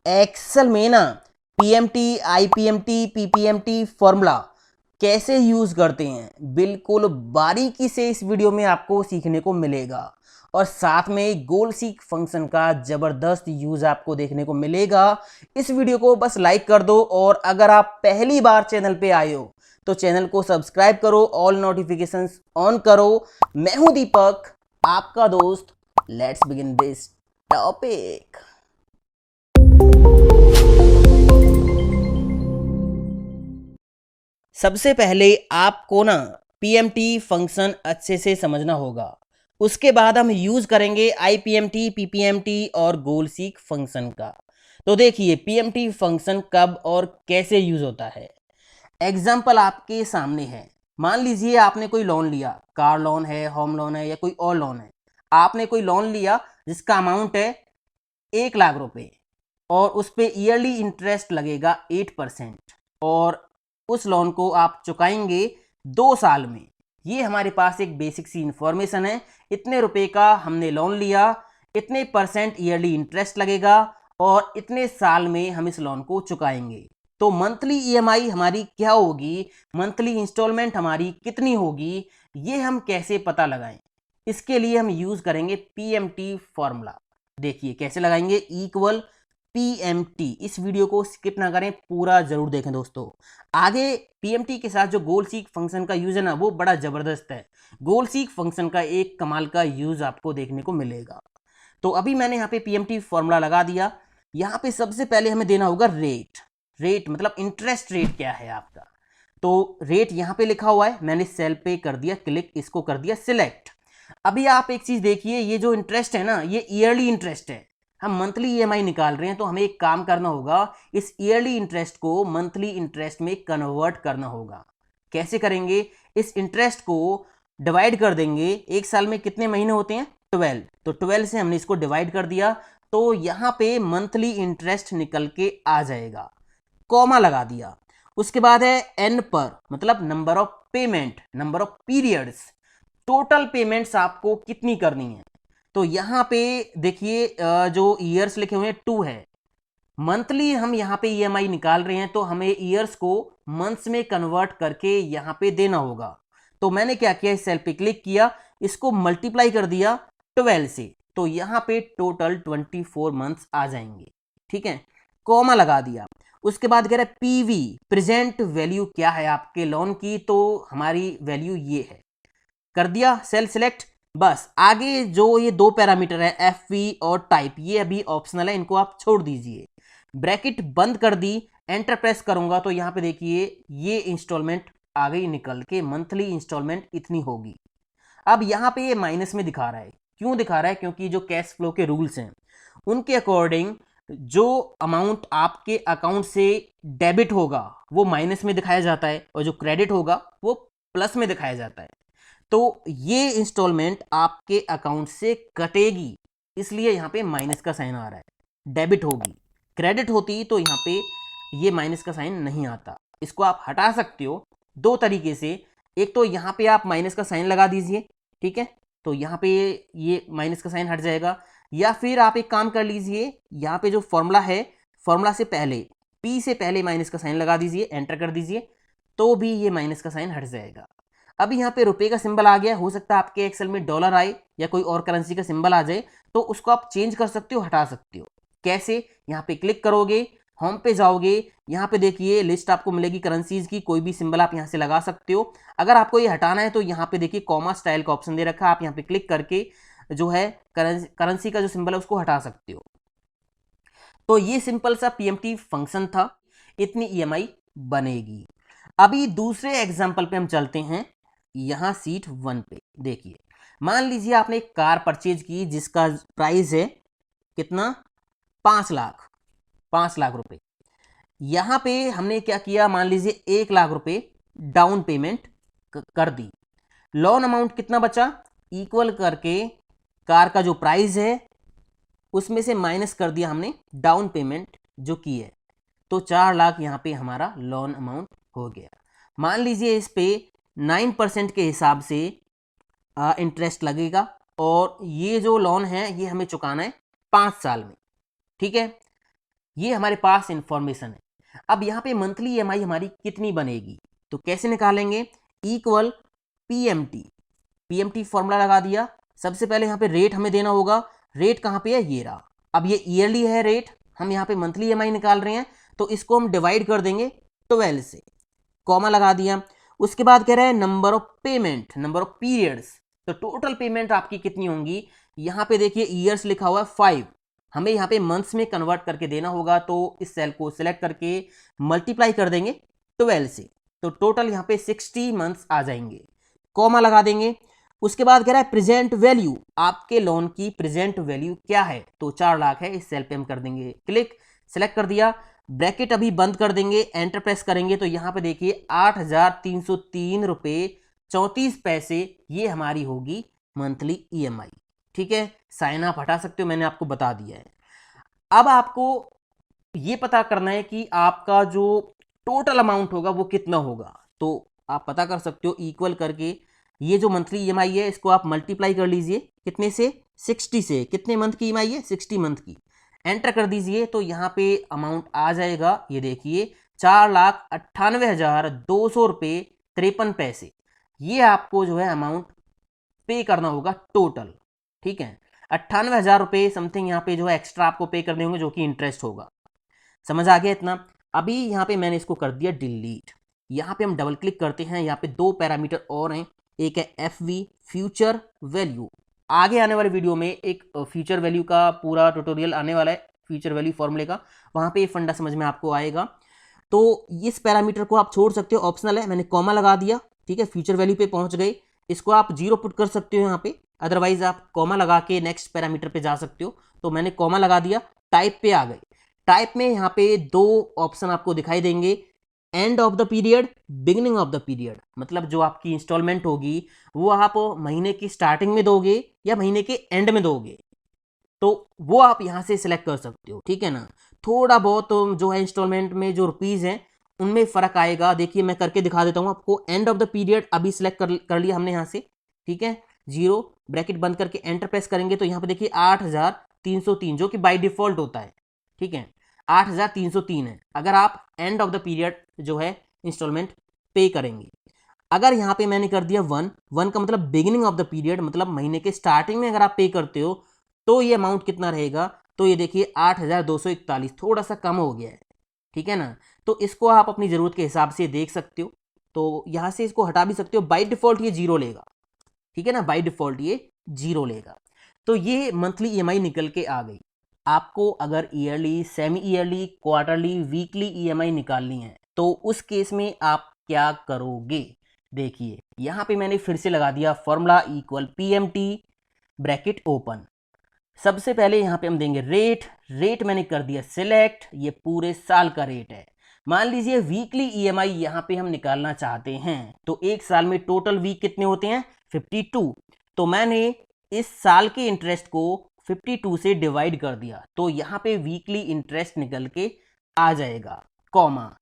Excel में ना PMT, IPMT, PPMT formula कैसे यूज करते हैं बिल्कुल बारीकी से इस वीडियो में आपको सीखने को मिलेगा। और साथ में गोल सीक फंक्शन का जबरदस्त यूज आपको देखने को मिलेगा। इस वीडियो को बस लाइक कर दो, और अगर आप पहली बार चैनल पे आए हो तो चैनल को सब्सक्राइब करो, ऑल नोटिफिकेशंस ऑन करो। मैं हूं दीपक, आपका दोस्त। Let's begin this topic. सबसे पहले आपको ना पीएमटी फंक्शन अच्छे से समझना होगा। उसके बाद हम यूज करेंगे आईपीएमटी, पीपीएमटी और गोल सीक फंक्शन का। तो देखिए पीएमटी फंक्शन कब और कैसे यूज होता है। एग्जाम्पल आपके सामने है। मान लीजिए आपने कोई लोन लिया, कार लोन है, होम लोन है या कोई और लोन है। आपने कोई लोन लिया जिसका अमाउंट है 1 लाख रुपए, और उस पर ईयरली इंटरेस्ट लगेगा 8%, और उस लोन को आप चुकाएंगे 2 साल में। ये हमारे पास एक बेसिक सी इंफॉर्मेशन है। इतने रुपए का हमने लोन लिया, इतने परसेंट ईयरली इंटरेस्ट लगेगा, और इतने साल में हम इस लोन को चुकाएंगे। तो मंथली ईएमआई हमारी क्या होगी, मंथली इंस्टॉलमेंट हमारी कितनी होगी, ये हम कैसे पता लगाएं। इसके लिए हम यूज करेंगे पीएमटी फॉर्मूला। देखिए कैसे लगाएंगे, इक्वल पीएमटी। इस वीडियो को स्किप ना करें, पूरा जरूर देखें दोस्तों। आगे पीएमटी के साथ जो गोल सीक फंक्शन का यूज है ना, वो बड़ा जबरदस्त है। गोल सीक फंक्शन का एक कमाल का यूज आपको देखने को मिलेगा। तो अभी मैंने यहाँ पे पीएमटी फॉर्मूला लगा दिया। यहाँ पे सबसे पहले हमें देना होगा रेट। रेट मतलब इंटरेस्ट रेट क्या है आपका। तो रेट यहाँ पे लिखा हुआ है, मैंने सेल पे कर दिया क्लिक, इसको कर दिया सिलेक्ट। अभी आप एक चीज देखिए, ये जो इंटरेस्ट है ना, ये ईयरली इंटरेस्ट है। हम मंथली ईएमआई निकाल रहे हैं, तो हमें एक काम करना होगा, इस ईयरली इंटरेस्ट को मंथली इंटरेस्ट में कन्वर्ट करना होगा। कैसे करेंगे, इस इंटरेस्ट को डिवाइड कर देंगे। एक साल में कितने महीने होते हैं, 12। तो 12 से हमने इसको डिवाइड कर दिया, तो यहां पे मंथली इंटरेस्ट निकल के आ जाएगा। कॉमा लगा दिया। उसके बाद है एन पर, मतलब number of payment, number of periods. Total payments आपको कितनी करनी है। तो यहां पे देखिए जो ईयर्स लिखे हुए हैं 2 है। मंथली हम यहां पे ईएमआई निकाल रहे हैं, तो हमें ईयर्स को मंथ्स में कन्वर्ट करके यहां पे देना होगा। तो मैंने क्या किया, इस सेल पे क्लिक किया, इसको मल्टीप्लाई कर दिया 12 से, तो यहां पे टोटल 24 मंथ्स आ जाएंगे। ठीक है, कॉमा लगा दिया। उसके बाद कह रहा है पीवी, प्रेजेंट वैल्यू क्या है आपके लोन की, तो हमारी वैल्यू ये है। कर दिया सेल सिलेक्ट। बस आगे जो ये 2 पैरामीटर है एफ वी और टाइप, ये अभी ऑप्शनल है, इनको आप छोड़ दीजिए। ब्रैकेट बंद कर दी, एंटर प्रेस करूंगा तो यहां पे देखिए ये इंस्टॉलमेंट आ गई निकल के, मंथली इंस्टॉलमेंट इतनी होगी। अब यहां पे ये माइनस में दिखा रहा है। क्यों दिखा रहा है, क्योंकि जो कैश फ्लो के रूल्स हैं उनके अकॉर्डिंग जो अमाउंट आपके अकाउंट से डेबिट होगा वो माइनस में दिखाया जाता है, और जो क्रेडिट होगा वो प्लस में दिखाया जाता है। तो ये इंस्टॉलमेंट आपके अकाउंट से कटेगी, इसलिए यहां पे माइनस का साइन आ रहा है। डेबिट होगी, क्रेडिट होती तो यहां पे ये माइनस का साइन नहीं आता। इसको आप हटा सकते हो 2 तरीके से। एक तो यहां पे आप माइनस का साइन लगा दीजिए, ठीक है, तो यहां पे ये माइनस का साइन हट जाएगा। या फिर आप एक काम कर लीजिए, यहां पे जो फॉर्मूला है, फॉर्मूला से पहले पी से पहले माइनस का साइन लगा दीजिए, एंटर कर दीजिए, तो भी ये माइनस का साइन हट जाएगा। अब यहाँ पे रुपए का सिंबल आ गया, हो सकता है आपके एक्सेल में डॉलर आए या कोई और करेंसी का सिंबल आ जाए, तो उसको आप चेंज कर सकते हो, हटा सकते हो। कैसे, यहाँ पे क्लिक करोगे, होम पे जाओगे, यहाँ पे देखिए लिस्ट आपको मिलेगी करेंसीज की, कोई भी सिंबल आप यहाँ से लगा सकते हो। अगर आपको ये हटाना है तो यहाँ पे देखिए कॉमा स्टाइल का ऑप्शन दे रखा है, आप यहाँ पे क्लिक करके जो है करेंसी का जो सिंबल है उसको हटा सकते हो। तो ये सिंपल सा पीएमटी फंक्शन था, इतनी ईएमआई बनेगी। अभी दूसरे एग्जाम्पल पे हम चलते हैं। यहां सीट 1 पे देखिए, मान लीजिए आपने एक कार परचेज की जिसका प्राइस है कितना, 5 लाख, 5 लाख रुपए। यहां पे हमने क्या किया, मान लीजिए 1 लाख रुपए डाउन पेमेंट कर दी। लोन अमाउंट कितना बचा, इक्वल करके कार का जो प्राइस है उसमें से माइनस कर दिया हमने डाउन पेमेंट जो की है, तो 4 लाख यहाँ पे हमारा लोन अमाउंट हो गया। मान लीजिए इस पे 9% के हिसाब से इंटरेस्ट लगेगा, और ये जो लोन है ये हमें चुकाना है 5 साल में। ठीक है, ये हमारे पास इंफॉर्मेशन है। अब यहाँ पे मंथली ईएमआई हमारी कितनी बनेगी, तो कैसे निकालेंगे, इक्वल पीएमटी फॉर्मूला लगा दिया। सबसे पहले यहाँ पे रेट हमें देना होगा, रेट कहाँ पे है, ये रहा। अब ये ईयरली है रेट, हम यहाँ पे मंथली ईएमआई निकाल रहे हैं, तो इसको हम डिवाइड कर देंगे 12 से, कॉमा लगा दिया। उसके बाद कह रहा है number of payment, number of periods, तो टोटल पेमेंट आपकी कितनी होंगी। यहाँ पे देखिए ईयर्स लिखा हुआ है 5, हमें यहाँ पे मंथ्स में कन्वर्ट करके देना होगा, तो इस सेल को सिलेक्ट करके मल्टीप्लाई कर देंगे 12 से, तो टोटल यहाँ पे 60 मंथ्स आ जाएंगे, कॉमा लगा देंगे। उसके बाद कह रहा है प्रेजेंट वैल्यू, आपके लोन की प्रेजेंट वैल्यू क्या है, तो 4 लाख है, इस सेल पे हम कर देंगे क्लिक, सिलेक्ट कर दिया, ब्रैकेट अभी बंद कर देंगे, एंटर प्रेस करेंगे, तो यहाँ पे देखिए 8,303 रुपये 34 पैसे ये हमारी होगी मंथली ईएमआई। ठीक है, साइन आप हटा सकते हो, मैंने आपको बता दिया है। अब आपको ये पता करना है कि आपका जो टोटल अमाउंट होगा वो कितना होगा, तो आप पता कर सकते हो इक्वल करके, ये जो मंथली ईएमआई है इसको आप मल्टीप्लाई कर लीजिए कितने से, 60 से, कितने मंथ की ईएमआई है, 60 मंथ की, एंटर कर दीजिए, तो यहाँ पे अमाउंट आ जाएगा, ये देखिए 4,98,200 रुपये 53 पैसे, ये आपको जो है अमाउंट पे करना होगा टोटल। ठीक है, 98,000 रुपये समथिंग यहाँ पे जो है एक्स्ट्रा आपको पे करने होंगे, जो कि इंटरेस्ट होगा। समझ आ गया इतना। अभी यहाँ पे मैंने इसको कर दिया डिलीट। यहाँ पे हम डबल क्लिक करते हैं, यहाँ पे 2 पैरामीटर और हैं, एक है FV फ्यूचर वैल्यू, आगे आने वाले वीडियो में एक फ्यूचर वैल्यू का पूरा ट्यूटोरियल आने वाला है, फ्यूचर वैल्यू फॉर्मूले का, वहाँ पे ये फंडा समझ में आपको आएगा। तो इस पैरामीटर को आप छोड़ सकते हो, ऑप्शनल है, मैंने कॉमा लगा दिया। ठीक है, फ्यूचर वैल्यू पे पहुंच गए, इसको आप 0 पुट कर सकते हो यहाँ पे, अदरवाइज आप कॉमा लगा के नेक्स्ट पैरामीटर पे जा सकते हो, तो मैंने कॉमा लगा दिया, टाइप पे आ गए। टाइप में यहाँ पे 2 ऑप्शन आपको दिखाई देंगे, end of the period, beginning of the period, मतलब जो आपकी इंस्टॉलमेंट होगी वो आप महीने की स्टार्टिंग में दोगे या महीने के एंड में दोगे, तो वो आप यहाँ से सिलेक्ट कर सकते हो। ठीक है ना, थोड़ा बहुत जो है इंस्टॉलमेंट में जो रुपीज़ हैं उनमें फ़र्क आएगा, देखिए मैं करके दिखा देता हूँ आपको। एंड ऑफ द पीरियड अभी सिलेक्ट कर लिया हमने यहाँ से, ठीक है, 0 ब्रैकेट बंद करके एंटर प्रेस करेंगे, तो यहाँ पे देखिए 8,303 जो कि बाय डिफॉल्ट होता है। ठीक है, 8,303 है अगर आप एंड ऑफ द पीरियड जो है इंस्टॉलमेंट पे करेंगे। अगर यहाँ पे मैंने कर दिया 1 का मतलब बिगिनिंग ऑफ द पीरियड, मतलब महीने के स्टार्टिंग में अगर आप पे करते हो तो ये अमाउंट कितना रहेगा, तो ये देखिए 8,241, थोड़ा सा कम हो गया है। ठीक है ना, तो इसको आप अपनी ज़रूरत के हिसाब से देख सकते हो, तो यहाँ से इसको हटा भी सकते हो, बाई डिफ़ॉल्ट ये 0 लेगा। ठीक है ना, बाई डिफ़ॉल्ट ये 0 लेगा। तो ये मंथली ईएमआई निकल के आ गई। आपको अगर yearly, semi yearly, quarterly, weekly EMI निकालनी है तो उस केस में आप क्या करोगे, देखिए यहाँ पे मैंने फिर से लगा दिया formula equal PMT bracket open. सबसे पहले यहाँ पे हम देंगे रेट मैंने कर दिया सिलेक्ट, ये पूरे साल का रेट है। मान लीजिए वीकली ईएमआई यहाँ पे हम निकालना चाहते हैं, तो एक साल में टोटल वीक कितने होते हैं, 52, तो मैंने इस साल के इंटरेस्ट को 52 से डिवाइड कर दिया, तो यहाँ पे वीकली इंटरेस्ट निकल के आ जाएगा, कॉमा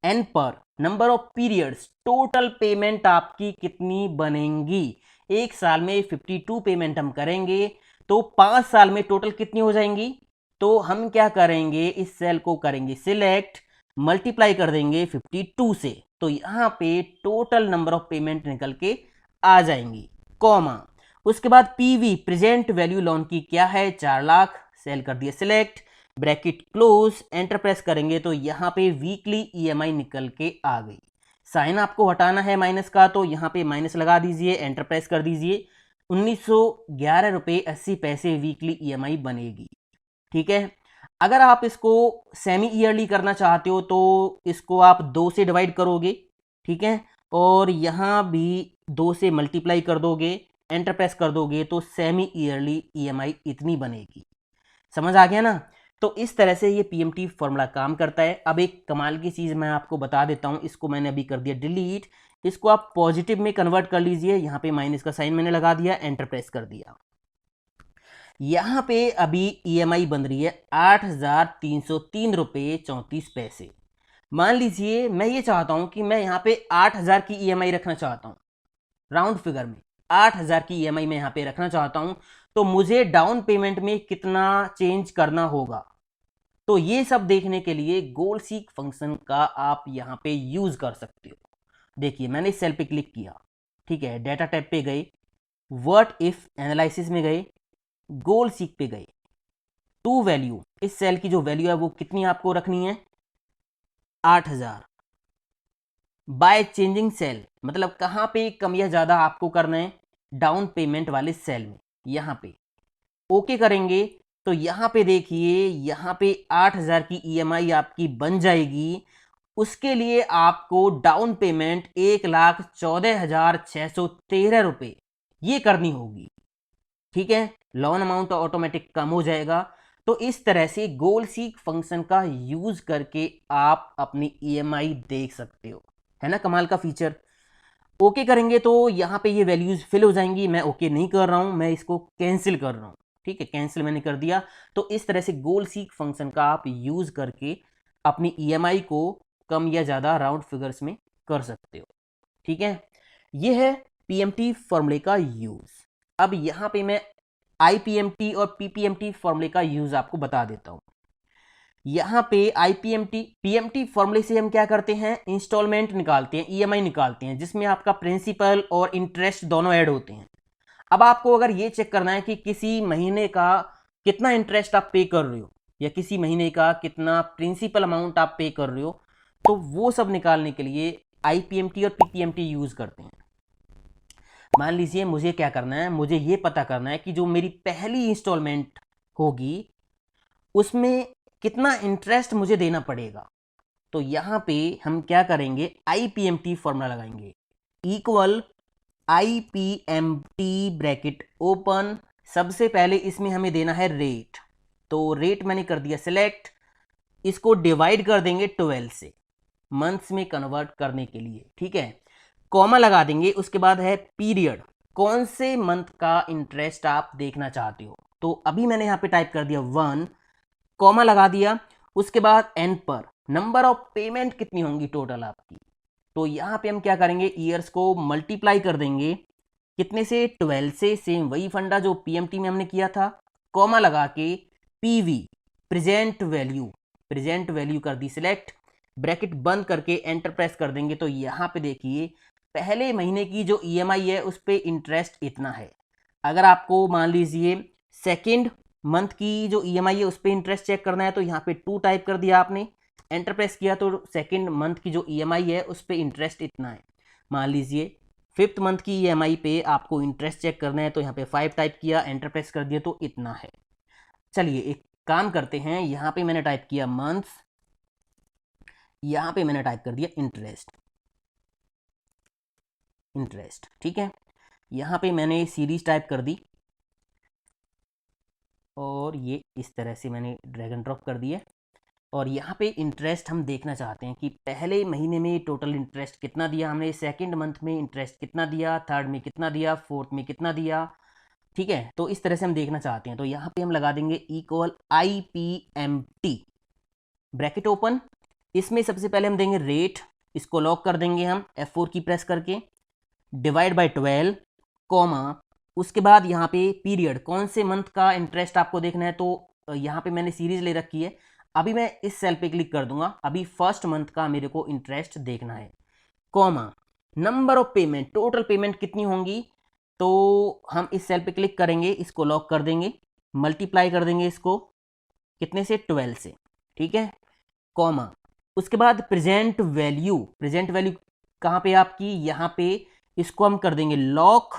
एन पर number of periods, total payment आपकी कितनी बनेंगी, एक साल में 52 पेमेंट हम करेंगे, तो 5 साल में टोटल कितनी हो जाएंगी, तो हम क्या करेंगे, इस सेल को करेंगे सिलेक्ट, मल्टीप्लाई कर देंगे 52 से, तो यहाँ पे टोटल नंबर ऑफ पेमेंट निकल के आ जाएंगी, कॉमा उसके बाद पीवी प्रेजेंट वैल्यू लोन की क्या है, 4 लाख, सेल कर दिया select, bracket close, enter press करेंगे, तो यहाँ पे वीकली ईएमआई निकल के आ गई। साइन आपको हटाना है माइनस का, तो यहाँ पे माइनस लगा दीजिए, एंटर प्रेस कर दीजिए, 1911 रुपये 80 पैसे वीकली ईएमआई बनेगी। ठीक है, अगर आप इसको सेमी ईयरली करना चाहते हो तो इसको आप 2 से डिवाइड करोगे, ठीक है, और यहाँ भी 2 से मल्टीप्लाई कर दोगे, एंटर प्रेस कर दोगे, तो सेमी ईयरली ईएमआई इतनी बनेगी। समझ आ गया ना, तो इस तरह से ये पीएमटी फॉर्मूला काम करता है। अब एक कमाल की चीज़ मैं आपको बता देता हूँ, इसको मैंने अभी कर दिया डिलीट, इसको आप पॉजिटिव में कन्वर्ट कर लीजिए, यहाँ पे माइनस का साइन मैंने लगा दिया, एंटर प्रेस कर दिया, यहाँ पे अभी ईएमआई बन रही है 8,303 रुपये 34 पैसे। मान लीजिए मैं ये चाहता हूँ कि मैं यहाँ पे 8,000 की ईएमआई रखना चाहता हूँ, राउंड फिगर में 8,000 की ईएमआई मैं यहाँ पे रखना चाहता हूँ, तो मुझे डाउन पेमेंट में कितना चेंज करना होगा, तो ये सब देखने के लिए गोल सीक फंक्शन का आप यहाँ पे यूज कर सकते हो। देखिए मैंने इस सेल पे क्लिक किया, ठीक है, डेटा टैब पे गए, व्हाट इफ एनालिसिस में गए, गोल सीक पे गए, टू वैल्यू, इस सेल की जो वैल्यू है वो कितनी आपको रखनी है, 8000। बाय चेंजिंग सेल, मतलब कहाँ पे कम या ज़्यादा आपको करना है, डाउन पेमेंट वाले सेल में, यहाँ पे ओके करेंगे तो यहाँ पे देखिए यहाँ पे 8000 की ईएमआई आपकी बन जाएगी। उसके लिए आपको डाउन पेमेंट 1,14,613 रुपये ये करनी होगी, ठीक है। लोन अमाउंट ऑटोमेटिक कम हो जाएगा। तो इस तरह से गोल सीक फंक्शन का यूज करके आप अपनी ईएमआई देख सकते हो, है ना कमाल का फीचर। ओके करेंगे तो यहाँ पे ये वैल्यूज फिल हो जाएंगी। मैं ओके नहीं कर रहा हूँ, मैं इसको कैंसिल कर रहा हूँ, ठीक है, कैंसिल मैंने कर दिया। तो इस तरह से गोल सीक फंक्शन का आप यूज करके अपनी ईएमआई को कम या ज़्यादा राउंड फिगर्स में कर सकते हो, ठीक है। ये है पीएमटी फॉर्मूले का यूज। अब यहाँ पे मैं आईपीएमटी और पीपीएमटी फॉर्मूले का यूज आपको बता देता हूँ। यहाँ पे आईपीएमटी पीएमटी फॉर्मूले से हम क्या करते हैं, इंस्टॉलमेंट निकालते हैं, ईएमआई निकालते हैं, जिसमें आपका प्रिंसिपल और इंटरेस्ट दोनों ऐड होते हैं। अब आपको अगर ये चेक करना है कि किसी महीने का कितना इंटरेस्ट आप पे कर रहे हो या किसी महीने का कितना प्रिंसिपल अमाउंट आप पे कर रहे हो, तो वो सब निकालने के लिए आईपीएमटी और पीपीएमटी यूज करते हैं। मान लीजिए मुझे क्या करना है, मुझे ये पता करना है कि जो मेरी पहली इंस्टॉलमेंट होगी उसमें कितना इंटरेस्ट मुझे देना पड़ेगा। तो यहाँ पे हम क्या करेंगे, आईपीएमटी फॉर्मूला लगाएंगे, इक्वल आईपीएमटी ब्रैकेट ओपन। सबसे पहले इसमें हमें देना है रेट, तो रेट मैंने कर दिया सिलेक्ट। इसको डिवाइड कर देंगे 12 से मंथ्स में कन्वर्ट करने के लिए, ठीक है। कॉमा लगा देंगे, उसके बाद है पीरियड, कौन से मंथ का इंटरेस्ट आप देखना चाहते हो। तो अभी मैंने यहाँ पे टाइप कर दिया 1, कॉमा लगा दिया। उसके बाद एन पर नंबर ऑफ पेमेंट कितनी होंगी टोटल आपकी। तो यहाँ पे हम क्या करेंगे, ईयर्स को मल्टीप्लाई कर देंगे कितने से, 12 से। सेम वही फंडा जो पीएमटी में हमने किया था, कॉमा लगा के पीवी प्रेजेंट वैल्यू कर दी सिलेक्ट, ब्रैकेट बंद करके एंटर प्रेस कर देंगे। तो यहाँ पे देखिए पहले महीने की जो ईएमआई है उस पर इंटरेस्ट इतना है। अगर आपको मान लीजिए सेकेंड मंथ की जो ईएमआई है उस पर इंटरेस्ट चेक करना है, तो यहाँ पे 2 टाइप कर दिया आपने, एंटर प्रेस किया, तो सेकेंड मंथ की जो ईएमआई है उस पर इंटरेस्ट इतना है। मान लीजिए फिफ्थ मंथ की ईएमआई पे आपको इंटरेस्ट चेक करना है, तो यहाँ पे 5 टाइप किया, एंटर प्रेस कर दिया, तो इतना है। चलिए एक काम करते हैं, यहाँ पे मैंने टाइप किया मंथ्स, यहाँ पे मैंने टाइप कर दिया इंटरेस्ट, ठीक है। यहाँ पे मैंने सीरीज टाइप कर दी और ये इस तरह से मैंने ड्रैग एंड ड्रॉप कर दिया। और यहाँ पे इंटरेस्ट हम देखना चाहते हैं कि पहले महीने में टोटल इंटरेस्ट कितना दिया हमने, सेकंड मंथ में इंटरेस्ट कितना दिया, थर्ड में कितना दिया, फोर्थ में कितना दिया, ठीक है। तो इस तरह से हम देखना चाहते हैं। तो यहाँ पे हम लगा देंगे इक्वल आईपीएमटी ब्रैकेट ओपन। इसमें सबसे पहले हम देंगे रेट, इसको लॉक कर देंगे हम F4 की प्रेस करके, डिवाइड बाय 12, कॉमा, उसके बाद यहाँ पे पीरियड, कौन से मंथ का इंटरेस्ट आपको देखना है। तो यहाँ पे मैंने सीरीज ले रखी है, अभी मैं इस सेल पे क्लिक कर दूंगा, अभी फर्स्ट मंथ का मेरे को इंटरेस्ट देखना है, comma, number of payment, total payment कितनी होंगी। तो हम इस सेल पे क्लिक करेंगे, इसको लॉक कर देंगे, मल्टीप्लाई कर देंगे इसको कितने से, 12 से, ठीक है, कॉमा, उसके बाद प्रेजेंट वैल्यू कहाँ पे आपकी, यहाँ पे, इसको हम कर देंगे लॉक,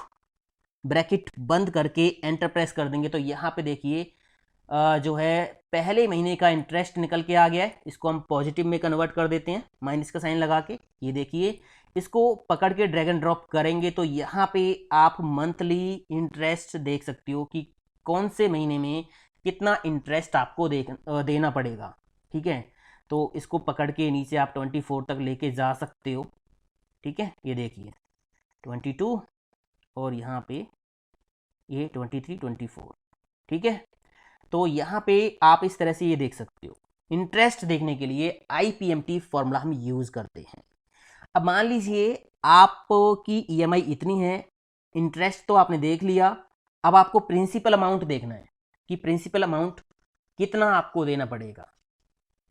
ब्रैकेट बंद करके एंटर प्रेस कर देंगे। तो यहाँ पे देखिए जो है पहले महीने का इंटरेस्ट निकल के आ गया है, इसको हम पॉजिटिव में कन्वर्ट कर देते हैं माइनस का साइन लगा के। ये देखिए इसको पकड़ के ड्रैग एंड ड्रॉप करेंगे तो यहाँ पे आप मंथली इंटरेस्ट देख सकते हो कि कौन से महीने में कितना इंटरेस्ट आपको देना पड़ेगा, ठीक है। तो इसको पकड़ के नीचे आप 24 तक लेके जा सकते हो, ठीक है। ये देखिए 22 और यहाँ पे ये 23, 24, ठीक है। तो यहाँ पे आप इस तरह से ये देख सकते हो। इंटरेस्ट देखने के लिए आईपीएमटी फॉर्मूला हम यूज करते हैं। अब मान लीजिए आपकी ईएमआई इतनी है, इंटरेस्ट तो आपने देख लिया, अब आपको प्रिंसिपल अमाउंट देखना है कि प्रिंसिपल अमाउंट कितना आपको देना पड़ेगा।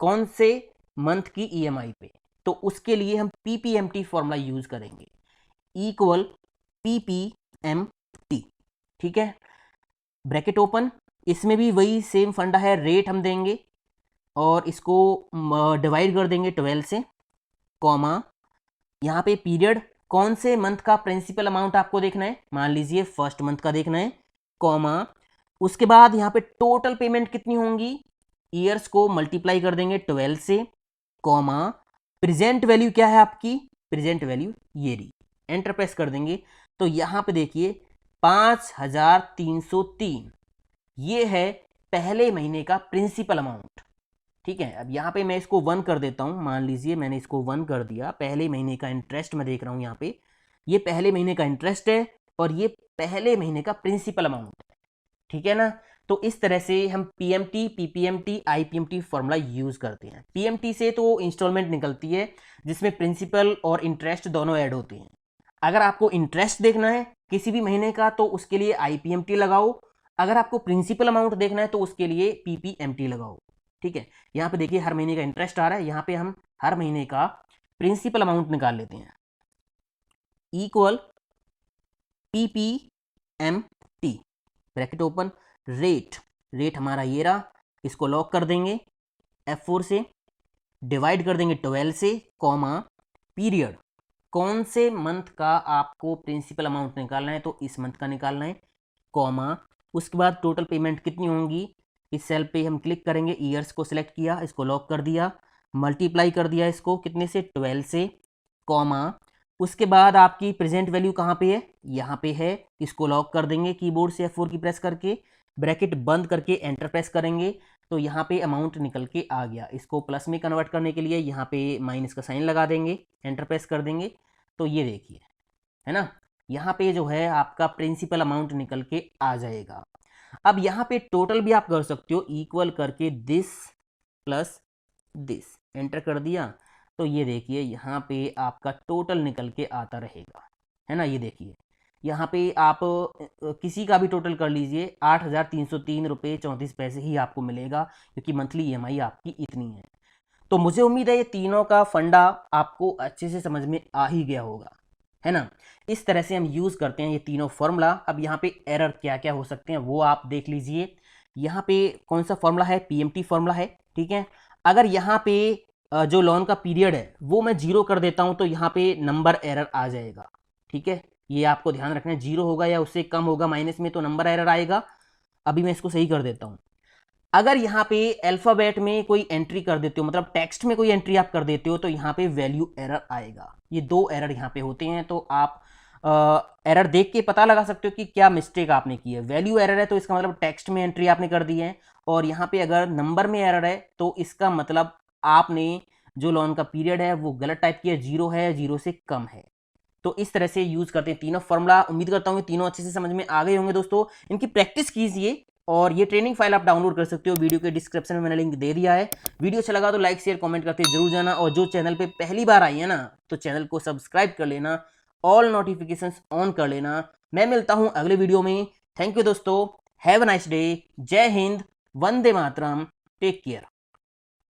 कौन से मंथ की ईएमआई पे, तो उसके लिए हम पीपीएमटी फॉर्मूला यूज करेंगे, इक्वल पीपीएमटी। ठीक है, ब्रैकेट ओपन, इसमें भी वही सेम फंडा है, रेट हम देंगे और इसको डिवाइड कर देंगे 12 से, कॉमा यहाँ पे पीरियड, कौन से मंथ का प्रिंसिपल अमाउंट आपको देखना है, मान लीजिए फर्स्ट मंथ का देखना है, कॉमा उसके बाद यहाँ पे टोटल पेमेंट कितनी होंगी, ईयर्स को मल्टीप्लाई कर देंगे 12 से, कॉमा प्रेजेंट वैल्यू क्या है आपकी, प्रेजेंट वैल्यू ये रही, एंटर प्रेस कर देंगे। तो यहाँ पे देखिए 5303 ये है पहले महीने का प्रिंसिपल अमाउंट। ठीक है, अब यहाँ पे मैं इसको 1 कर देता हूँ, मान लीजिए मैंने इसको 1 कर दिया, पहले महीने का इंटरेस्ट मैं देख रहा हूँ यहाँ पे, ये पहले महीने का इंटरेस्ट है और ये पहले महीने का प्रिंसिपल अमाउंट है। ठीक है ना, तो इस तरह से हम PMT, PPMT, IPMT formula use करते हैं। पीएमटी से तो इंस्टॉलमेंट निकलती है जिसमें प्रिंसिपल और इंटरेस्ट दोनों ऐड होते हैं। अगर आपको इंटरेस्ट देखना है किसी भी महीने का तो उसके लिए आईपीएमटी लगाओ, अगर आपको प्रिंसिपल अमाउंट देखना है तो उसके लिए पीपीएमटी लगाओ। ठीक है, यहाँ पे देखिए हर महीने का इंटरेस्ट आ रहा है, यहाँ पे हम हर महीने का प्रिंसिपल अमाउंट निकाल लेते हैं, equal PPMT, bracket open, rate, rate हमारा ये रहा, इसको लॉक कर देंगे F4 से, डिवाइड कर देंगे 12 से, कॉमा पीरियड, कौन से मंथ का आपको प्रिंसिपल अमाउंट निकालना है तो इस मंथ का निकालना है, कॉमा उसके बाद टोटल पेमेंट कितनी होंगी, इस सेल पे हम क्लिक करेंगे, ईयर्स को सिलेक्ट किया, इसको लॉक कर दिया, मल्टीप्लाई कर दिया इसको कितने से, 12 से, कॉमा उसके बाद आपकी प्रेजेंट वैल्यू कहाँ पे है, यहाँ पे है, इसको लॉक कर देंगे कीबोर्ड से F4 की प्रेस करके, ब्रैकेट बंद करके एंटर प्रेस करेंगे तो यहाँ पे अमाउंट निकल के आ गया। इसको प्लस में कन्वर्ट करने के लिए यहाँ पे माइनस का साइन लगा देंगे, एंटर प्रेस कर देंगे तो ये देखिए है ना, यहाँ पे जो है आपका प्रिंसिपल अमाउंट निकल के आ जाएगा। अब यहाँ पे टोटल भी आप कर सकते हो, इक्वल करके दिस प्लस दिस, एंटर कर दिया तो ये देखिए यहाँ पे आपका टोटल निकल के आता रहेगा, है ना। ये देखिए यहाँ पे आप किसी का भी टोटल कर लीजिए, 8,303 रुपये 34 पैसे ही आपको मिलेगा, क्योंकि मंथली ईएमआई आपकी इतनी है। तो मुझे उम्मीद है ये तीनों का फंडा आपको अच्छे से समझ में आ ही गया होगा, है ना। इस तरह से हम यूज करते हैं ये तीनों फॉर्मूला। अब यहाँ पे एरर क्या क्या हो सकते हैं वो आप देख लीजिए। यहाँ पे कौन सा फॉर्मूला है, पीएमटी फॉर्मूला है, ठीक है। अगर यहाँ पे जो लोन का पीरियड है वो मैं 0 कर देता हूँ तो यहाँ पे नंबर एरर आ जाएगा, ठीक है। ये आपको ध्यान रखना है, 0 होगा या उससे कम होगा माइनस में तो नंबर एरर आएगा। अभी मैं इसको सही कर देता हूँ। अगर यहाँ पे अल्फाबेट में कोई एंट्री कर देते हो, मतलब टेक्स्ट में कोई एंट्री आप कर देते हो तो यहाँ पे वैल्यू एरर आएगा। ये 2 एरर यहाँ पे होते हैं, तो आप एरर देख के पता लगा सकते हो कि क्या मिस्टेक आपने की है। वैल्यू एरर है तो इसका मतलब टेक्स्ट में एंट्री आपने कर दी है, और यहाँ पे अगर नंबर में एरर है तो इसका मतलब आपने जो लोन का पीरियड है वो गलत टाइप किया, 0 है, 0 से कम है। तो इस तरह से यूज करते हैं तीनों फॉर्मूला। उम्मीद करता हूँ तीनों अच्छे से समझ में आ गए होंगे दोस्तों। इनकी प्रैक्टिस कीजिए और ये ट्रेनिंग फाइल आप डाउनलोड कर सकते हो, वीडियो के डिस्क्रिप्शन में मैंने लिंक दे दिया है। वीडियो अच्छा लगा तो लाइक शेयर कमेंट करते जरूर जाना, और जो चैनल पे पहली बार आई है ना तो चैनल को सब्सक्राइब कर लेना, ऑल नोटिफिकेशंस ऑन कर लेना। मैं मिलता हूं अगले वीडियो में। थैंक यू दोस्तों, हैव अ नाइस डे, जय हिंद, वंदे मातरम, टेक केयर।